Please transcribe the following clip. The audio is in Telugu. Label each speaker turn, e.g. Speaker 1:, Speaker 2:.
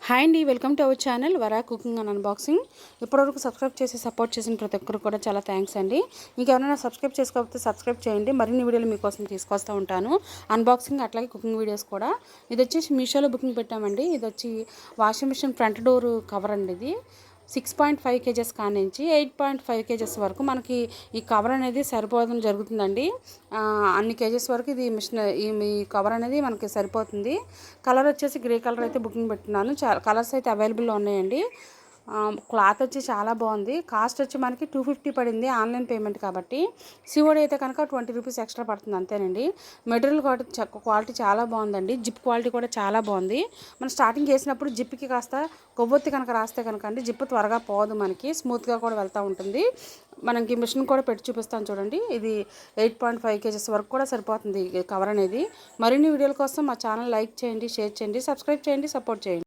Speaker 1: హాయ్ అండి, welcome to our channel Vara cooking and unboxing. ఇప్పటివరకు సబ్స్క్రైబ్ చేసి సపోర్ట్ చేసిన ప్రతి ఒక్కరు కూడా చాలా థ్యాంక్స్ అండి. మీకు ఎవరైనా సబ్స్క్రైబ్ చేసుకోకపోతే సబ్స్క్రైబ్ చేయండి. మరిన్ని వీడియోలు మీకోసం తీసుకొస్తూ ఉంటాను, అన్బాక్సింగ్ అట్లాగే కుకింగ్ వీడియోస్ కూడా. ఇది వచ్చేసి మీషోలో బుకింగ్ పెట్టామండి. ఇది వచ్చి washing machine front door cover అండి. ఇది 6.5 kgs కానించి 8.5 kgs వరకు మనకి ఈ కవర్ అనేది సరిపోవడం జరుగుతుందండి. అన్ని కేజెస్ వరకు ఇది మిషన్ ఈ కవర్ అనేది మనకి సరిపోతుంది. కలర్ వచ్చేసి గ్రే కలర్ అయితే బుకింగ్ పెట్టున్నాను. కలర్స్ అయితే అవైలబుల్లో ఉన్నాయండి. క్లాత్ వచ్చి చాలా బాగుంది. కాస్ట్ వచ్చి మనకి 250 పడింది, ఆన్లైన్ పేమెంట్ కాబట్టి. సిఓడి అయితే కనుక 20 రూపీస్ ఎక్స్ట్రా పడుతుంది అంతేనండి. మెటీరియల్ క్వాలిటీ చాలా బాగుందండి. జిప్ క్వాలిటీ కూడా చాలా బాగుంది. మనం స్టార్టింగ్ చేసినప్పుడు జిప్కి కాస్త కొవ్వొత్తి కనుక రాస్తే కనుక అండి జిప్ త్వరగా పోదు, మనకి స్మూత్గా కూడా వెళ్తూ ఉంటుంది. మనకి మిషన్ కూడా పెట్టి చూపిస్తాను చూడండి. ఇది 8.5 kgs వరకు కూడా సరిపోతుంది కవర్ అనేది. మరిన్ని వీడియోల కోసం మా ఛానల్ లైక్ చేయండి, షేర్ చేయండి, సబ్స్క్రైబ్ చేయండి, సపోర్ట్ చేయండి.